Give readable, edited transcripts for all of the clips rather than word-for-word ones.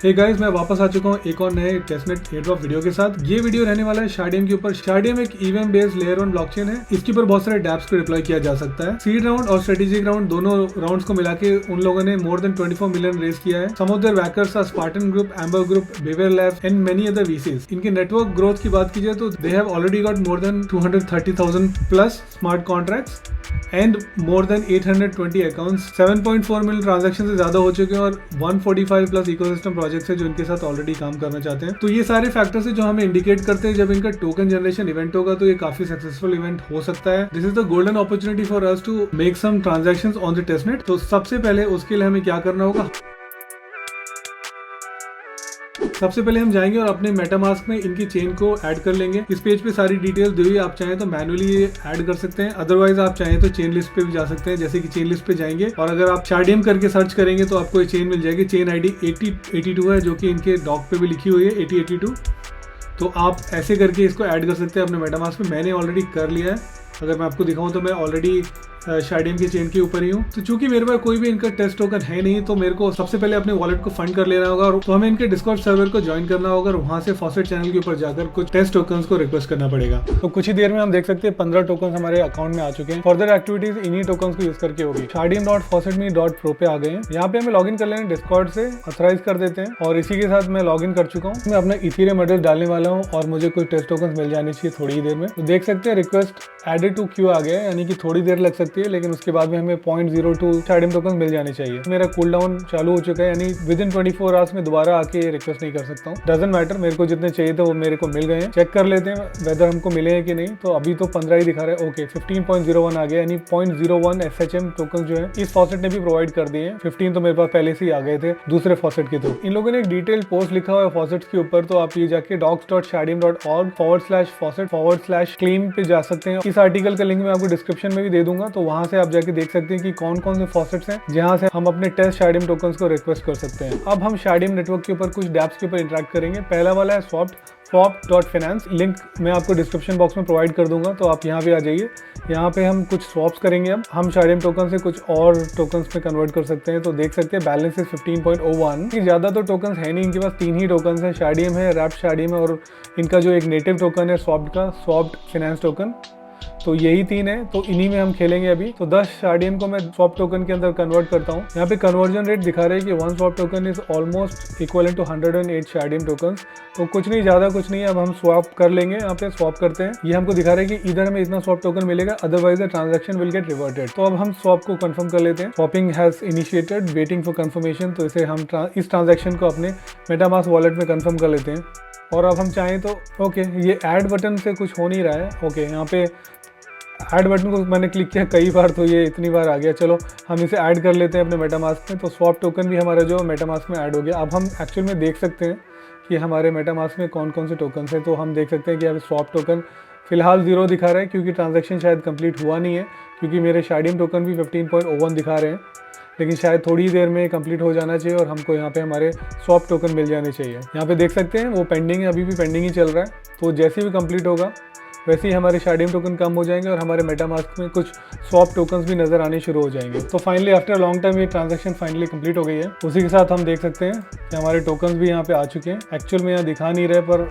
Hey guys, मैं वापस आ चुका हूँ एक और नए टेस्टनेट एयरड्रॉप वीडियो के साथ। ये वीडियो रहने वाला है शार्डियम के ऊपर। शार्डियम एक ईवीएम बेस्ड लेयर 1 ब्लॉकचेन है। इसके ऊपर बहुत सारे डैप्स को डिप्लॉय किया जा सकता है। सीड राउंड और स्ट्रेटेजिक राउंड दोनों राउंड्स को मिला के उन लोगों ने मोर देन 24 मिलियन रेज किया है। Some of their backers are Spartan group, Amber group, Bware labs and many other VCs. इनके नेटवर्क ग्रोथ की बात कीजिए तो they have already got more than 230,000 plus smart contracts and more than 820 accounts. 7.4 million transaction से ज्यादा हो चुके हैं और 145 प्लस इकोसिस्टम प्रोजेक्ट्स है जो इनके साथ ऑलरेडी काम करना चाहते हैं। तो ये सारे फैक्टर्स है जो हमें इंडिकेट करते हैं जब इनका टोकन जनरेशन इवेंट होगा तो ये काफी सक्सेसफुल इवेंट हो सकता है। This is the golden opportunity for us to make some transactions on the testnet. तो सबसे पहले उसके लिए हमें क्या करना होगा, सबसे पहले हम जाएंगे और अपने मेटामास्क में इनकी चेन को ऐड कर लेंगे। इस पेज पे सारी डिटेल्स दी हुई है, आप चाहें तो मैनुअली ये ऐड कर सकते हैं, अदरवाइज आप चाहें तो चेन लिस्ट पे भी जा सकते हैं। जैसे कि चेन लिस्ट पे जाएंगे और अगर आप शार्डियम करके सर्च करेंगे तो आपको ये चेन मिल जाएगी। चेन आईडी 8082 है जो कि इनके डॉक पे भी लिखी हुई है 8082। तो आप ऐसे करके इसको ऐड कर सकते हैं अपने मेटामास्क में। मैंने ऑलरेडी कर लिया है। अगर मैं आपको दिखाऊं तो मैं ऑलरेडी शार्डियम की चेन के ऊपर ही हूँ। तो चूंकि मेरे पास कोई भी इनका टेस्ट टोकन है नहीं तो मेरे को सबसे पहले अपने वॉलेट को फंड कर लेना होगा। और तो हमें इनके डिस्कॉर्ड सर्वर को ज्वाइन करना होगा और वहां से फॉसेट चैनल के ऊपर जाकर कुछ टेस्ट टोकन्स को रिक्वेस्ट करना पड़ेगा। तो कुछ ही देर में हम देख सकते हैं 15 टोकन हमारे अकाउंट में आ चुके हैं। फर्दर एक्टिविटीज इन्हीं टोकन को यूज करके होगी। Shardium.faucetme.pro पे आ गए हैं। यहाँ पे हमें लॉगिन कर लेना है, डिस्कॉर्ड से ऑथराइज कर देते हैं और इसी के साथ मैं लॉगिन कर चुका हूँ। मैं अपना इथेरियम एड्रेस डालने वाला हूँ और मुझे कुछ टेस्ट टोकन मिल जाने चाहिए थोड़ी ही देर में। तो देख सकते हैं रिक्वेस्ट एडेड टू क्यू आ गया है, यानी कि थोड़ी देर लग सकती है लेकिन उसके बाद में हमें 0.02 शार्डियम टोकन मिल जाने चाहिए। मेरा कूल डाउन चालू हो चुका है, यानी विद इन 24 आवर्स में दोबारा आके रिक्वेस्ट नहीं कर सकता हूँ। डजंट मैटर, मेरे को जितने चाहिए थे वो मेरे को मिल गए हैं। चेक कर लेते हैं वेदर हमको मिले हैं कि नहीं। तो अभी तो 15 ही दिखा रहा है। ओके, 15.01 आ गया, यानी 0.01 SHM टोकन जो है इस फॉसेट ने भी प्रोवाइड कर दिए हैं। 15 तो मेरे पास पहले से ही आ गए थे दूसरे फॉसेट के थ्रू। इन लोगों ने एक डिटेल पोस्ट लिखा हुआ है फॉसेट्स के ऊपर, तो आप ये जाके docs.shardium.org/faucet/claim पे जा सकते हैं। इस आर्टिकल का लिंक मैं आपको डिस्क्रिप्शन में भी दे दूंगा, तो वहां से आप जाके देख सकते हैं कि कौन कौन से फॉसेट्स हैं जहां से हम अपने टेस्ट शार्डियम टोकन्स को रिक्वेस्ट कर सकते हैं। अब हम शार्डियम नेटवर्क के ऊपर कुछ डैप्स के ऊपर इंटरेक्ट करेंगे। पहला वाला है swap.finance। लिंक मैं आपको डिस्क्रिप्शन बॉक्स में प्रोवाइड कर दूंगा, तो आप यहाँ पे आ जाइए। यहाँ पे हम कुछ स्वॉप्स करेंगे। अब हम शार्डियम टोकन से कुछ और टोकन्स में कन्वर्ट कर सकते हैं। तो देख सकते हैं बैलेंस इज 15.01। ज्यादा तो टोकन्स है नहीं, इनके पास 3 ही टोकन्स है, शार्डियम है, रैप्ड शार्डियम है और इनका जो एक नेटिव टोकन है स्वॉप्ड का, स्वॉप्ड फाइनेंस टोकन। तो यही 3 है, तो इन्हीं में हम खेलेंगे अभी। तो 10 शार्डियम को मैं स्वॉप टोकन के अंदर कन्वर्ट करता हूँ। यहाँ पे कन्वर्जन रेट दिखा रहा है कि 1 swap token is almost equal to 108 Shardeum token. तो कुछ नहीं, ज्यादा कुछ नहीं है। अब हम स्वॉप कर लेंगे। यहाँ पे स्वॉप करते हैं। ये हमको दिखा रहा है कि इधर हमें इतना स्वॉप टोकन मिलेगा, otherwise the transaction will get reverted. तो अब हम स्वॉप को कंफर्म कर लेते हैं। Swapping has initiated, waiting for confirmation. तो इसे हम इस ट्रांजैक्शन को अपने मेटामास्क वॉलेट में कंफर्म कर लेते हैं। और अब हम चाहें तो ओके, ये ऐड बटन से कुछ हो नहीं रहा है। ओके, यहाँ पे ऐड बटन को मैंने क्लिक किया कई बार तो ये इतनी बार आ गया। चलो हम इसे ऐड कर लेते हैं अपने मेटामास्क में। तो स्वॉप टोकन भी हमारा जो मेटामास्क में ऐड हो गया। अब हम एक्चुअल में देख सकते हैं कि हमारे मेटामास्क में कौन कौन से टोकन हैं। तो हम देख सकते हैं कि अब स्वॉप टोकन फिलहाल 0 दिखा रहा है क्योंकि ट्रांजैक्शन शायद कंप्लीट हुआ नहीं है, क्योंकि मेरे शार्डियम टोकन भी 15.01 दिखा रहे हैं। लेकिन शायद थोड़ी देर में कंप्लीट हो जाना चाहिए और हमको यहाँ पे हमारे स्वॉप टोकन मिल जाने चाहिए। यहाँ पे देख सकते हैं वो पेंडिंग है, अभी भी पेंडिंग ही चल रहा है। तो जैसे भी कंप्लीट होगा वैसे ही हमारे शार्डियम टोकन कम हो जाएंगे और हमारे मेटामास्क में कुछ स्वॉप टोकन्स भी नजर आने शुरू हो जाएंगे। तो फाइनली आफ्टर लॉन्ग टाइम ये ट्रांजैक्शन फाइनली कंप्लीट हो गई है। उसी के साथ हम देख सकते हैं कि हमारे टोकन्स भी यहाँ पे आ चुके हैं। एक्चुअल में यहाँ दिखा नहीं रहे, पर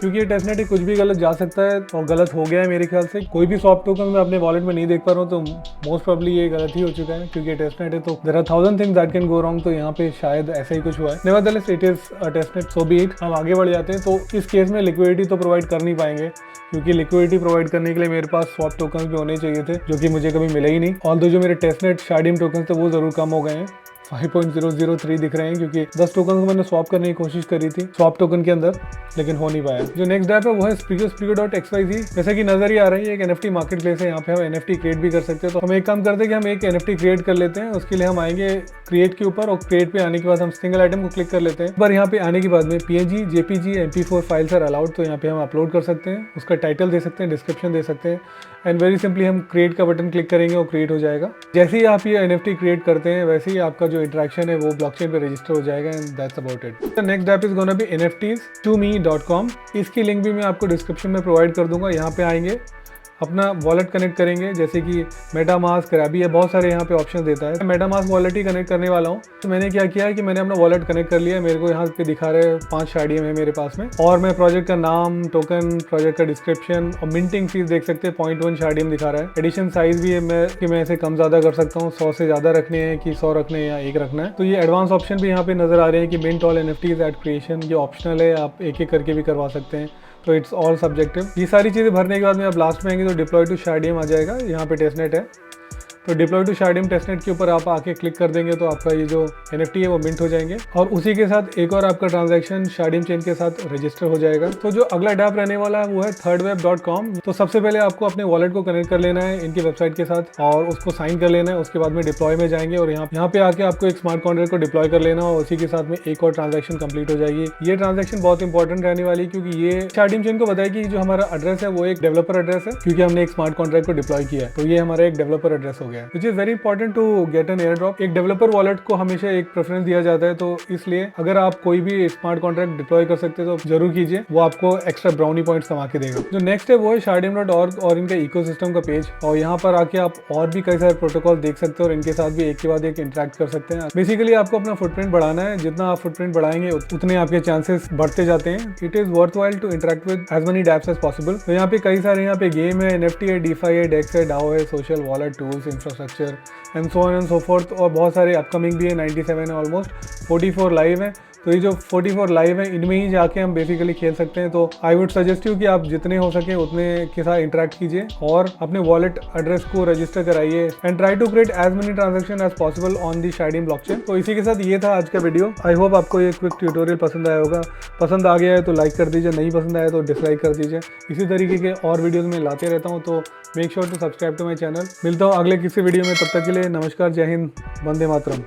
क्योंकि ये टेस्टनेट कुछ भी गलत जा सकता है और गलत हो गया है मेरे ख्याल से। कोई भी स्वॉप टोकन मैं अपने वॉलेट में नहीं देख पा रहा हूँ, तो मोस्ट प्रोबेबली ये गलत ही हो चुका है क्योंकि टेस्टनेट है। तो there are 1000 things that can go wrong. तो यहाँ पे शायद ऐसा ही कुछ हुआ है। Nevertheless it is a testnet, so be it. हम आगे बढ़ जाते हैं। तो इस केस में लिक्विडिटी तो प्रोवाइड कर नहीं पाएंगे, क्योंकि लिक्विडिटी प्रोवाइड करने के लिए मेरे पास स्वॉप टोकन भी होने चाहिए थे, जो कि मुझे कभी मिले ही नहीं। ऑल्दो जो मेरे टेस्टनेट शार्डियम टोकन थे वो जरूर कम हो गए हैं, 5.003 दिख रहे हैं, क्योंकि 10 टोकन को मैंने स्वैप करने की कोशिश करी थी स्वैप टोकन के अंदर, लेकिन हो नहीं पाया। जो नेक्स्ट ऐप है वो है Spreaker.xyz। जैसे कि नजर ही आ रही है एक NFT मार्केट प्लेस है। यहाँ पे हम NFT क्रिएट भी कर सकते हैं। तो हम एक काम करते हैं कि हम एक NFT क्रिएट कर लेते हैं। उसके लिए हम आएंगे क्रिएट के ऊपर और क्रिएट पे आने के बाद हम सिंगल आइटम को क्लिक कर लेते हैं। पर यहाँ पे आने के बाद में PNG, JPG, MP4 files are allowed. तो यहाँ पे हम अपलोड कर सकते हैं, उसका टाइटल दे सकते हैं, डिस्क्रिप्शन दे सकते हैं एंड वेरी सिंपली हम क्रिएट का बटन क्लिक करेंगे और क्रिएट हो जाएगा। जैसे ही आप ये NFT क्रिएट करते हैं वैसे ही आपका जो इंटरेक्शन है वो ब्लॉकचेन पे रजिस्टर हो जाएगा and that's about it. The next app is gonna be nfts2me.com। इसकी लिंक भी मैं आपको डिस्क्रिप्शन में प्रोवाइड कर दूंगा। यहाँ पे आएंगे अपना वॉलेट कनेक्ट करेंगे, जैसे कि मेटामास्क, क्रैबी है, बहुत सारे यहाँ पे ऑप्शन देता है। मेटामास्क वॉलेट ही कनेक्ट करने वाला हूँ। तो मैंने क्या किया है कि मैंने अपना वॉलेट कनेक्ट कर लिया। मेरे को यहाँ पे दिखा रहे 5 शार्डियम है मेरे पास में, और मैं प्रोजेक्ट का नाम, टोकन, प्रोजेक्ट का डिस्क्रिप्शन और मिंटिंग फीस देख सकते हैं 0.1 शार्डियम दिखा रहा है। एडिशन साइज भी है मैं इसे कम ज़्यादा कर सकता हूँ, 100 से ज़्यादा रखने हैं कि 100 रखने हैं या 1 रखना है। तो ये एडवांस ऑप्शन भी यहाँ पे नजर आ रहे हैं कि mint all NFTs at creation, ये ऑप्शनल है, आप एक एक करके भी करवा सकते हैं। तो इट्स ऑल सब्जेक्टिव। ये सारी चीज़ें भरने के बाद में आप लास्ट में आएंगे तो डिप्लॉय टू शार्डियम आ जाएगा। यहाँ पे टेस्टनेट है, तो डिप्लॉय टू शार्डियम टेस्टनेट के ऊपर आप आके क्लिक कर देंगे तो आपका ये जो NFT है वो मिंट हो जाएंगे, और उसी के साथ एक और आपका ट्रांजैक्शन शार्डियम चेन के साथ रजिस्टर हो जाएगा। तो जो अगला डैप रहने वाला है वो है thirdweb.com। तो सबसे पहले आपको अपने वॉलेट को कनेक्ट कर लेना है इनकी वेबसाइट के साथ और उसको साइन कर लेना है। उसके बाद में डिप्लॉय में जाएंगे और यहाँ पे आके आपको एक स्मार्ट कॉन्ट्रैक्ट को डिप्लॉय कर लेना और उसी के साथ में एक और ट्रांजैक्शन कंप्लीट हो जाएगी। ये ट्रांजैक्शन बहुत इंपॉर्टेंट रहने वाली है क्योंकि ये शार्डियम चेन को बताएगी कि जो हमारा एड्रेस है वो एक डेवलपर एड्रेस है, क्योंकि हमने एक स्मार्ट कॉन्ट्रैक्ट को डिप्लॉय किया है। तो ये हमारा एक डेवलपर एड्रेस हो गया है, which is very important to get an air drop. एक डेवलपर वॉलेट को हमेशा एक प्रेफरेंस दिया जाता है, तो इसलिए अगर आप कोई भी स्मार्ट कॉन्ट्रैक्ट डिप्लॉय कर सकते हैं तो जरूर कीजिए, वो आपको एक्स्ट्रा ब्राउनी पॉइंट्स कमा के देगा। जो नेक्स्ट है वो है shardium.org और इनका इकोसिस्टम का पेज, और यहाँ पर आके आप और भी कई सारे प्रोटोकॉल देख सकते हैं और इनके साथ भी एक के बाद एक इंटरेक्ट कर सकते हैं। बेसिकली आपको अपना फुटप्रिंट बढ़ाना है, जितना आप फुटप्रिंट बढ़ाएंगे उतने आपके चांसेस बढ़ते जाते हैं। It is worthwhile to interact with as many dapps as possible. तो यहाँ पे कई सारे यहाँ पे गेम है, NFT है, DeFi है, डेक्स है, DAO है, social wallet tools, infrastructure and so on and so fourth, और बहुत सारे अपकमिंग भी है। 97 है, ऑलमोस्ट 44 लाइव है। तो ये जो 44 लाइव है इनमें ही जाके हम बेसिकली खेल सकते हैं। तो आई वुड सजेस्ट यू कि आप जितने हो सके उतने के साथ इंटरेक्ट कीजिए और अपने वॉलेट एड्रेस को रजिस्टर कराइए and try to create as many transaction as possible on the Shardeum blockchain. तो इसी के साथ ये था आज का वीडियो। आई होप आपको ये क्विक ट्यूटोरियल पसंद आया होगा। पसंद आ गया है तो लाइक कर दीजिए, नहीं पसंद आया तो डिसलाइक कर दीजिए। इसी तरीके के और वीडियोज में लाते रहता हूँ, तो make sure to subscribe to my channel. मिलता हूँ अगले किसी वीडियो में, तब तक के लिए नमस्कार, जय हिंद, वंदे मातरम।